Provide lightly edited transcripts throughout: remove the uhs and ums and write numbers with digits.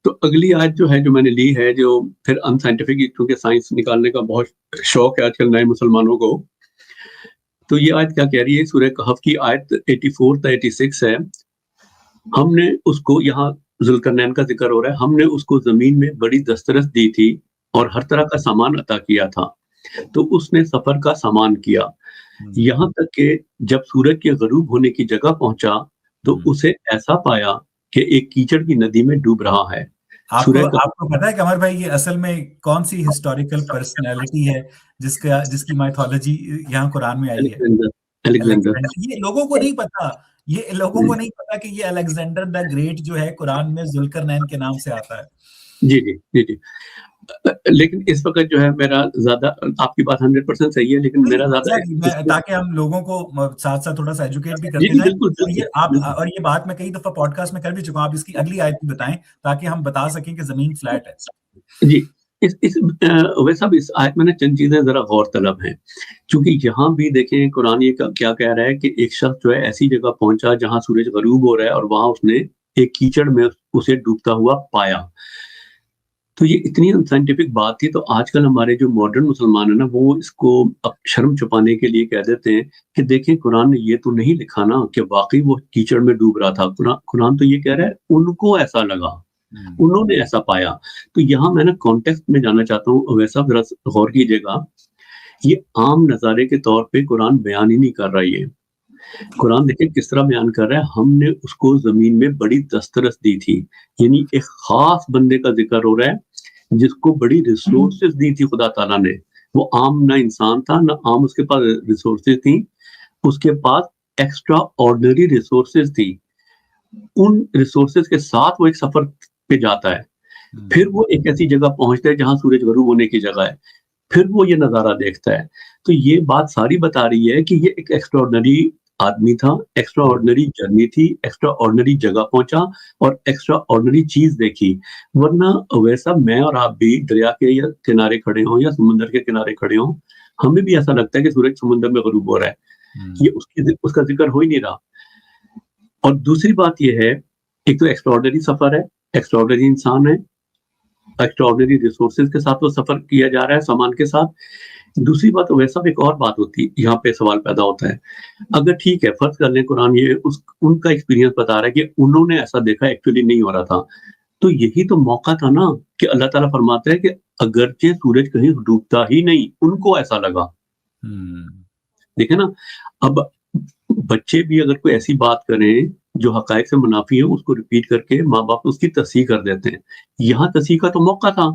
تو اگلی آیت جو ہے جو میں نے لی ہے، جو پھر انسائنٹیفک، کیونکہ سائنس نکالنے کا بہت شوق ہے آج کل نئے مسلمانوں کو، تو یہ آیت کیا کہہ رہی ہے؟ سورہ کہف کی آیت 84 تا 86 ہے. ہم نے اس کو، یہاں ذوالقرنین کا ذکر ہو رہا ہے، ہم نے اس کو زمین میں بڑی دسترس دی تھی اور ہر طرح کا سامان عطا کیا تھا، تو اس نے سفر کا سامان کیا یہاں تک کہ جب سورج کے غروب ہونے کی جگہ پہنچا تو اسے ایسا پایا کہ ایک کیچڑ کی ندی میں ڈوب رہا ہے. آپ کو پتا ہے قمر بھائی یہ اصل میں کون سی ہسٹوریکل پرسنالٹی ہے جس کی مائتھولوجی یہاں قرآن میں آئی ہے؟ الیگزینڈر. یہ لوگوں کو نہیں پتا، یہ لوگوں کو نہیں پتا کہ یہ الیگزینڈر دا گریٹ جو ہے قرآن میں ذوالقرنین کے نام سے آتا ہے. جی جی جی جی. لیکن اس وقت جو ہے میرا زیادہ، آپ کی بات 100% صحیح ہے، لیکن میرا زیادہ تاکہ ہم لوگوں کو ساتھ ساتھ تھوڑا سا ایجوکیٹ بھی کرتے جی جائیں. بالکل. اور یہ بات میں کئی دفعہ پوڈ کاسٹ میں کر بھی چکا ہوں، آپ اس کی اگلی آیت بھی بتائیں تاکہ ہم بتا سکیں کہ زمین فلیٹ ہے. جی ویسا بھی اس آیت میں نا چند چیزیں ذرا غور طلب ہیں، چونکہ یہاں بھی دیکھیں قرآن یہ کیا کہہ رہا ہے کہ ایک شخص جو ہے ایسی جگہ پہنچا جہاں سورج غروب ہو رہا ہے اور وہاں اس نے ایک کیچڑ میں اسے ڈوبتا ہوا پایا. تو یہ اتنی انسائنٹیفک بات تھی، تو آج کل ہمارے جو ماڈرن مسلمان ہیں نا، وہ اس کو اب شرم چھپانے کے لیے کہہ دیتے ہیں کہ دیکھیں قرآن نے یہ تو نہیں لکھا نا کہ واقعی وہ کیچڑ میں ڈوب رہا تھا. قرآن تو یہ کہہ رہا ہے ان کو ایسا لگا، انہوں نے ایسا پایا. تو یہاں میں نا کانٹیکسٹ میں جانا چاہتا ہوں، ویسا ذرا غور کیجیے گا. یہ عام نظارے کے طور پہ قرآن بیان ہی نہیں کر رہا. یہ قرآن دیکھیں کس طرح بیان کر رہا ہے، ہم نے اس کو زمین میں بڑی دسترس دی تھی، یعنی ایک خاص بندے کا ذکر ہو رہا ہے جس کو بڑی ریسورسز دی تھی خدا تعالیٰ نے. وہ عام نہ انسان تھا، نہ عام اس کے پاس ریسورسز تھیں، اس کے پاس ایکسٹرا آرڈنری ریسورسز تھی. ان ریسورسز کے ساتھ وہ ایک سفر پہ جاتا ہے، پھر وہ ایک ایسی جگہ پہنچتا ہے جہاں سورج غروب ہونے کی جگہ ہے، پھر وہ یہ نظارہ دیکھتا ہے. تو یہ بات ساری بتا رہی ہے کہ یہ ایک ایکسٹرا آرڈنری آدمی تھا، ایکسٹرا آرڈنری جرنی تھی، ایکسٹرا آرڈنری جگہ پہنچا اور ایکسٹرا آرڈنری چیز دیکھی. ورنہ ویسا میں اور آپ بھی دریا کے یا کنارے کھڑے ہوں یا سمندر کے کنارے کھڑے ہوں، ہمیں بھی ایسا لگتا ہے کہ سورج سمندر میں غروب ہو رہا ہے. یہ اس کا ذکر ہو ہی نہیں رہا. اور دوسری بات یہ ہے، ایک تو ایکسٹرا آرڈنری سفر ہے، ایکسٹرا آرڈنری انسان ہے، ایکسٹرا آرڈنری ریسورسز کے ساتھ وہ سفر کیا جا رہا ہے، سامان کے ساتھ. دوسری بات ویسا ایک اور بات ہوتی ہے، یہاں پہ سوال پیدا ہوتا ہے، اگر ٹھیک ہے فرض کر لیں قرآن یہ ان کا ایکسپیرینس بتا رہا ہے کہ انہوں نے ایسا دیکھا، ایکچولی نہیں ہو رہا تھا، تو یہی تو موقع تھا نا کہ اللہ تعالیٰ فرماتا ہے کہ اگرچہ سورج کہیں ڈوبتا ہی نہیں، ان کو ایسا لگا. دیکھیں نا، اب بچے بھی اگر کوئی ایسی بات کریں جو حقائق سے منافی ہے، اس کو ریپیٹ کر کے ماں باپ اس کی تصحیح کر دیتے ہیں. یہاں تصحیح کا تو موقع تھا،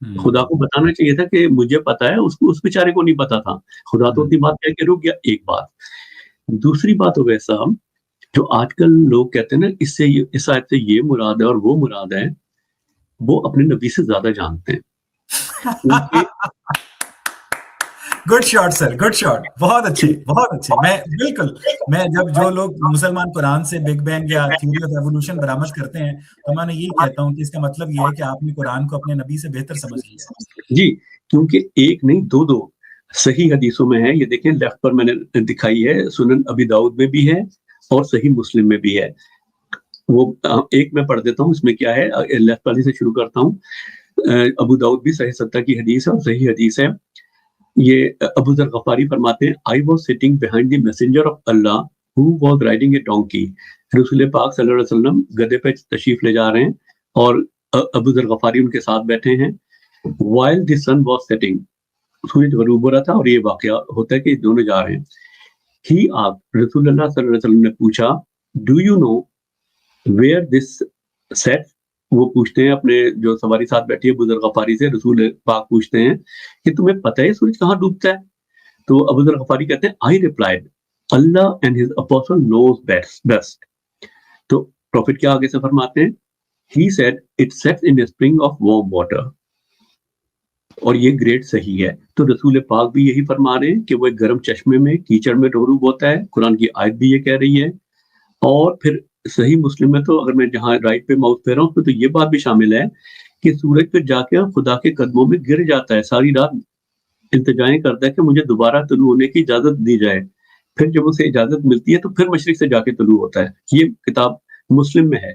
خدا کو بتانا چاہیے تھا کہ مجھے پتا ہے، اس بیچارے کو نہیں پتا تھا. خدا تو اتنی بات کہہ کے رک گیا. ایک بات. دوسری بات ہو ویسا جو آج کل لوگ کہتے ہیں نا اس آیت سے یہ مراد ہے اور وہ مراد ہے، وہ اپنے نبی سے زیادہ جانتے ہیں. گڈ شاٹ سر، گڈ شاٹ، بہت اچھے بہت اچھے. میں جب جو لوگ مسلمان قرآن سے بگ بینگ یا تھیوری آف ایوولوشن برآمد کرتے ہیں تو میں یہی کہتا ہوں کہ اس کا مطلب یہ ہے کہ آپ نے قرآن کو اپنے نبی سے بہتر سمجھ لیا ہے. جی، کیونکہ ایک نہیں دو صحیح حدیثوں میں ہے. یہ دیکھیں لیفٹ پر میں نے دکھائی ہے، سنن ابی داؤد میں بھی ہے اور صحیح مسلم میں بھی ہے. وہ ایک میں پڑھ دیتا ہوں، اس میں کیا ہے، لیفٹ والی سے شروع کرتا ہوں. ابو داؤد بھی صحیح 70 کی حدیث ہے اور صحیح حدیث ہے. یہ ابو ذر غفاری فرماتے ہیں، I was sitting behind the messenger of Allah who was riding a donkey. رسول پاک صلی اللہ علیہ وسلم گدھے پہ تشریف لے جا رہے ہیں اور ابو ذر غفاری ان کے ساتھ بیٹھے ہیں. While the sun was setting, سورج غروب ہو رہا تھا اور یہ واقعہ ہوتا ہے کہ دونوں جا رہے ہیں. He asked, رسول اللہ صلی اللہ علیہ وسلم نے پوچھا، Do you know where this sets? وہ پوچھتے ہیں اپنے جو سواری ساتھ بیٹھی ہے ابو ذر غفاری سے، رسول پاک پوچھتے ہیں کہ تمہیں پتہ ہے سورج کہاں ڈوبتا ہے؟ تو ابو ذر غفاری کہتے ہیں I replied, Allah and his apostle knows best. تو پروفٹ کیا آگے سے فرماتے ہیں، He said it sets in a spring of warm water. اور یہ گریٹ صحیح ہے. تو رسول پاک بھی یہی فرما رہے ہیں کہ وہ ایک گرم چشمے میں کیچڑ میں غروب ہوتا ہے. قرآن کی آیت بھی یہ کہہ رہی ہے. اور پھر صحیح مسلم میں تو اگر میں جہاں رائٹ پہ ماؤس پہ رہا ہوں تو یہ بات بھی شامل ہے کہ سورج پہ جا کے خدا کے قدموں میں گر جاتا ہے، ساری رات التجائیں کرتا ہے کہ مجھے دوبارہ طلوع ہونے کی اجازت دی جائے. پھر جب اسے اجازت ملتی ہے تو پھر مشرق سے جا کے طلوع ہوتا ہے. یہ کتاب مسلم میں ہے.